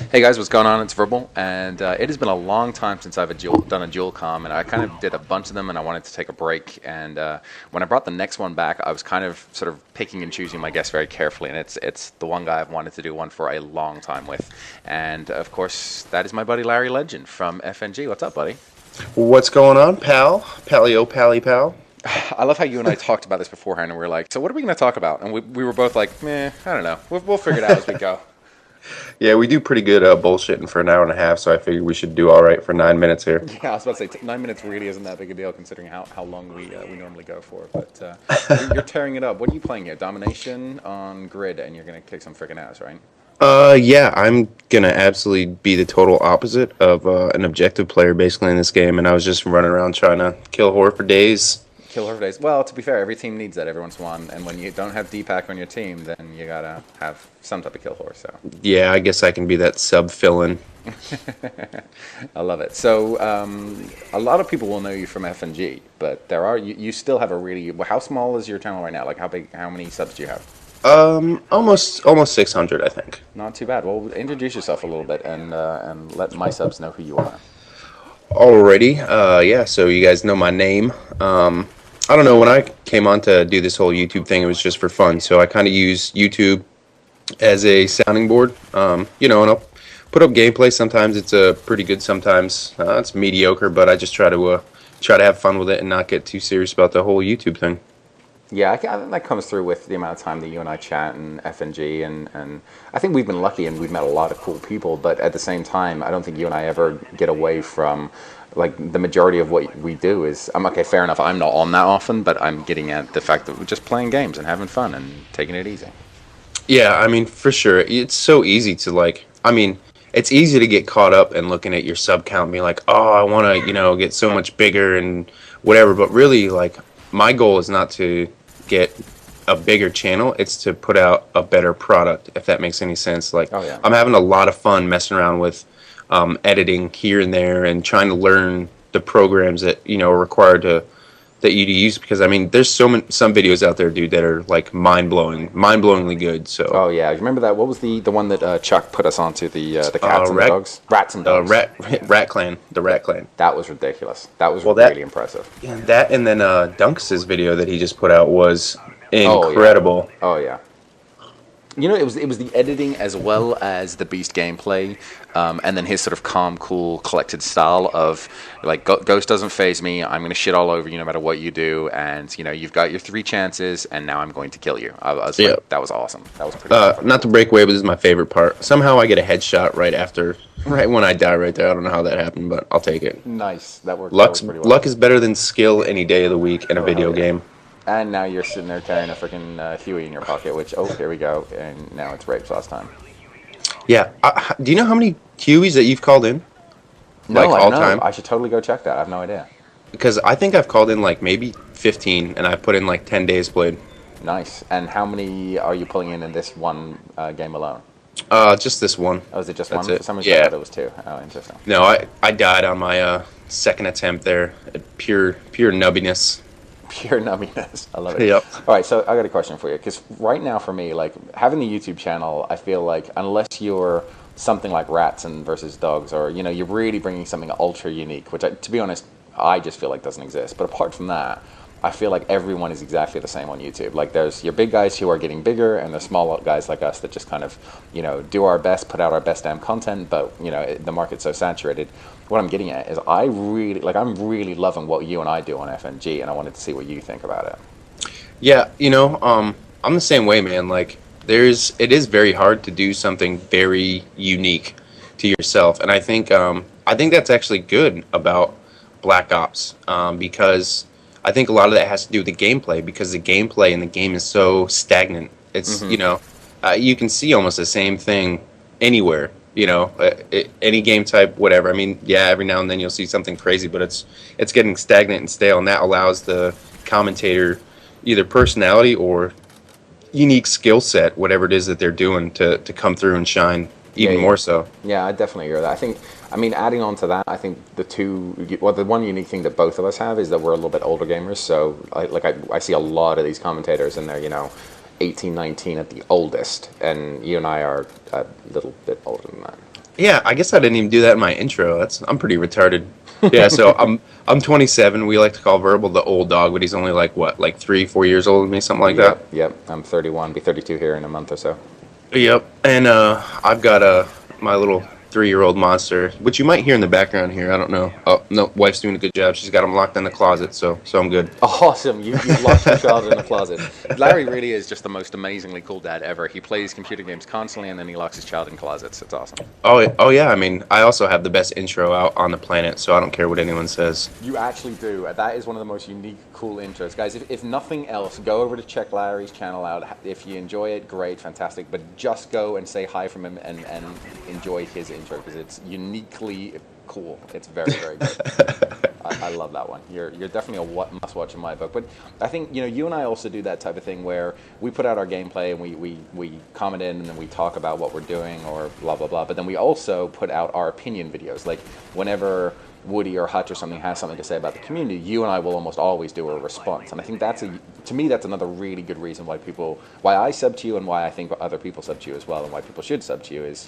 Hey guys, what's going on? It's Verbal, and it has been a long time since I've done a dual com, and I kind of did a bunch of them, and I wanted to take a break. And when I brought the next one back, I was kind of sort of picking and choosing my guests very carefully, and it's the one guy I've wanted to do one for a long time with, and of course that is my buddy Larry Legend from FNG. What's up, buddy? What's going on, pal? Paleo, pally, pal. I love how you and I talked about this beforehand, and we were like, "So what are we going to talk about?" And we were both like, "Meh, I don't know. We'll figure it out as we go." Yeah, we do pretty good bullshitting for an hour and a half, so I figured we should do all right for 9 minutes here. Yeah, I was about to say 9 minutes really isn't that big a deal considering how long we normally go for. But you're tearing it up. What are you playing here? Domination on grid, and you're gonna kick some freaking ass, right? Yeah, I'm gonna absolutely be the total opposite of an objective player basically in this game, and I was just running around trying to kill horror for days. Kill her days. Well, to be fair, every team needs that every once in a while, and when you don't have Deepak on your team, then you gotta have some type of kill horse. So Yeah, I guess I can be that sub fill-in. I love it. So a lot of people will know you from FNG, but you still have a really. How small is your channel right now? Like how big? How many subs do you have? Almost 600, I think. Not too bad. Well, introduce yourself a little bit and let my subs know who you are. Alrighty, yeah. So you guys know my name. I don't know, when I came on to do this whole YouTube thing, it was just for fun. So I kind of use YouTube as a sounding board, and I'll put up gameplay. Sometimes it's pretty good, sometimes it's mediocre, but I just try to have fun with it and not get too serious about the whole YouTube thing. Yeah, I think that comes through with the amount of time that you and I chat and FNG, and I think we've been lucky and we've met a lot of cool people, but at the same time, I don't think you and I ever get away from, like, the majority of what we do is, I'm okay, fair enough, I'm not on that often, but I'm getting at the fact that we're just playing games and having fun and taking it easy. Yeah, I mean, for sure. It's so easy to it's easy to get caught up in looking at your sub count and be like, oh, I want to, get so much bigger and whatever. But really, like, my goal is not to get a bigger channel. It's to put out a better product, if that makes any sense. Like, Oh yeah. I'm having a lot of fun messing around with editing here and there and trying to learn the programs that, are required that you use, because I mean there's some videos out there, dude, that are like mind-blowingly good. So Oh yeah, you remember that? What was the one that Chuck put us onto, the cats and the dogs, rats and dogs? the Rat Clan. That was ridiculous. That was Well, really impressive. yeah, that and then Dunks' video that he just put out was Oh yeah. incredible. Oh yeah. It was the editing as well as the beast gameplay, and then his sort of calm, cool, collected style of like Ghost doesn't phase me. I'm gonna shit all over you no matter what you do, and you've got your 3 chances, and now I'm going to kill you. I was Yeah. like, that was awesome. That was pretty. Fun. Not to break away, but this is my favorite part. Somehow I get a headshot right when I die right there. I don't know how that happened, but I'll take it. Nice. That worked. That worked pretty well. Luck is better than skill any day of the week in a video yeah. game. And now you're sitting there carrying a freaking Huey in your pocket, which, oh, here we go, and now it's rape sauce time. Yeah. Do you know how many Hueys that you've called in? No, Like I all know. time? I should totally go check that. I have no idea. Because I think I've called in like maybe 15, and I put in like 10 days played. Nice. And how many are you pulling in this one game alone? Just this one. Oh, is it just That's one? it. For some reason, I Yeah. thought it was 2. Oh, interesting. No, I died on my second attempt there. Pure nubbiness. Pure numminess. I love it. Yep. All right, so I got a question for you, because right now for me, like having the YouTube channel, I feel like unless you're something like rats and versus dogs, or you're really bringing something ultra unique, which to be honest, I just feel like doesn't exist. But apart from that, I feel like everyone is exactly the same on YouTube. Like there's your big guys who are getting bigger, and there's small guys like us that just kind of, do our best, put out our best damn content. But the market's so saturated. What I'm getting at is I'm really loving what you and I do on FNG, and I wanted to see what you think about it. Yeah, I'm the same way, man. Like it is very hard to do something very unique to yourself, and I think that's actually good about Black Ops, because I think a lot of that has to do with the gameplay, because the gameplay in the game is so stagnant. It's you can see almost the same thing anywhere. Any game type, whatever. I mean, yeah, every now and then you'll see something crazy, but it's getting stagnant and stale, and that allows the commentator either personality or unique skill set, whatever it is that they're doing, to come through and shine even more so. Yeah, I definitely agree with that. Adding on to that, I think the one unique thing that both of us have is that we're a little bit older gamers. So, I see a lot of these commentators, and they're 18, 19 at the oldest, and you and I are a little bit older than that. Yeah, I guess I didn't even do that in my intro. I'm pretty retarded. Yeah, so I'm 27. We like to call Verbal the old dog, but he's only like what, like 3, 4 years older than me, something like that. Yep. I'm 31, be 32 here in a month or so. Yep. And I've got my little 3-year-old monster, which you might hear in the background here. I don't know. Oh no, wife's doing a good job. She's got him locked in the closet, so I'm good. Awesome. You've locked your child in the closet. Larry really is just the most amazingly cool dad ever. He plays computer games constantly and then he locks his child in closets. It's awesome. Oh yeah. I mean, I also have the best intro out on the planet, so I don't care what anyone says. You actually do. That is one of the most unique, cool intros. Guys, if nothing else, go over to check Larry's channel out. If you enjoy it, great, fantastic. But just go and say hi from him and enjoy his intro because it's uniquely cool. It's very, very good. I love that one. You're definitely a must watch in my book. But I think you and I also do that type of thing where we put out our gameplay and we comment in and then we talk about what we're doing or blah blah blah. But then we also put out our opinion videos. Like whenever Woody or Hutch or something has something to say about the community, you and I will almost always do a response. And I think to me that's another really good reason why I sub to you and why I think other people sub to you as well and why people should sub to you is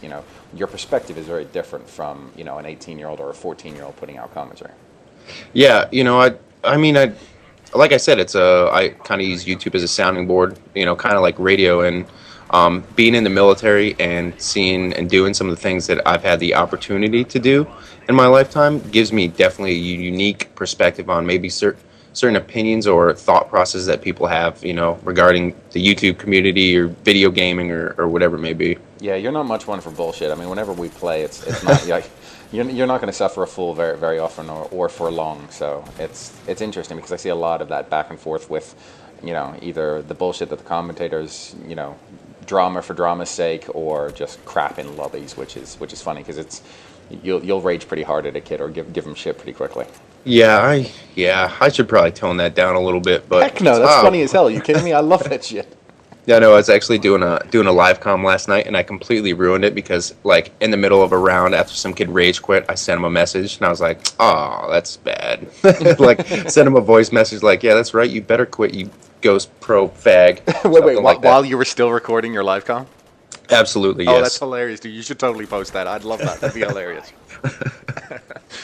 your perspective is very different from an 18-year-old or a 14-year-old putting out commentary. Yeah, I mean, like I said, I kind of use YouTube as a sounding board, kind of like radio, and being in the military and seeing and doing some of the things that I've had the opportunity to do in my lifetime gives me definitely a unique perspective on maybe certain opinions or thought processes that people have, regarding the YouTube community or video gaming or whatever it may be. Yeah, you're not much one for bullshit. I mean, whenever we play, it's not like you're not going to suffer a fool very very often or for long. So it's interesting because I see a lot of that back and forth with, either the bullshit that the commentators, drama for drama's sake or just crap in lobbies, which is funny because you'll rage pretty hard at a kid or give them shit pretty quickly. I should probably tone that down a little bit, but Heck no, that's funny as hell. You kidding me? I love that shit. yeah, no, I was actually doing a live com last night, and I completely ruined it because, like, in the middle of a round, after some kid rage quit, I sent him a message, and I was like, "Oh, that's bad." Like, sent him a voice message, like, "Yeah, that's right. You better quit, you ghost pro fag." wait, Like while you were still recording your live com? Absolutely, Oh, yes. that's hilarious, dude. You should totally post that. I'd love that. That'd be hilarious.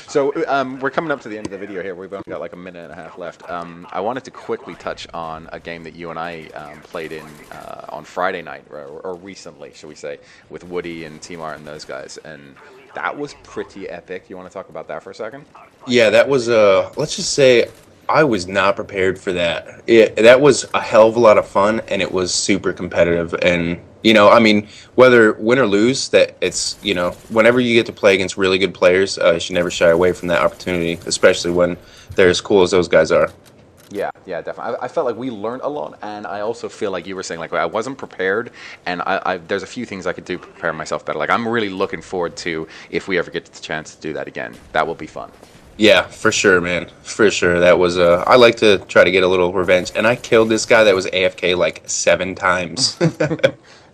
So we're coming up to the end of the video here. We've only got like a minute and a half left. I wanted to quickly touch on a game that you and I played in on Friday night, or recently, shall we say, with Woody and T-Mart and those guys. And that was pretty epic. You want to talk about that for a second? Yeah, that was let's just say I was not prepared for that. That was a hell of a lot of fun, and it was super competitive. And I mean, whether win or lose, that it's whenever you get to play against really good players, you should never shy away from that opportunity, especially when they're as cool as those guys are. Yeah, definitely. I felt like we learned a lot, and I also feel like you were saying, like, I wasn't prepared, and there's a few things I could do to prepare myself better. Like, I'm really looking forward to if we ever get the chance to do that again. That will be fun. Yeah, for sure, man. For sure. That was I like to try to get a little revenge, and I killed this guy that was AFK like 7 times.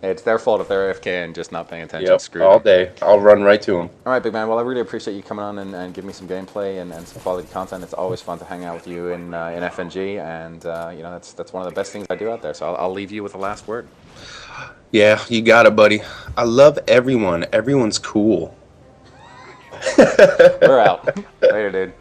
It's their fault if they're AFK and just not paying attention. Yep, Screw all them. day. I'll run right to him. All right, big man. Well, I really appreciate you coming on and giving me some gameplay and some quality content. It's always fun to hang out with you in FNG, and that's one of the best things I do out there. So I'll leave you with the last word. Yeah, you got it, buddy. I love everyone. Everyone's cool. We're out. Later, dude.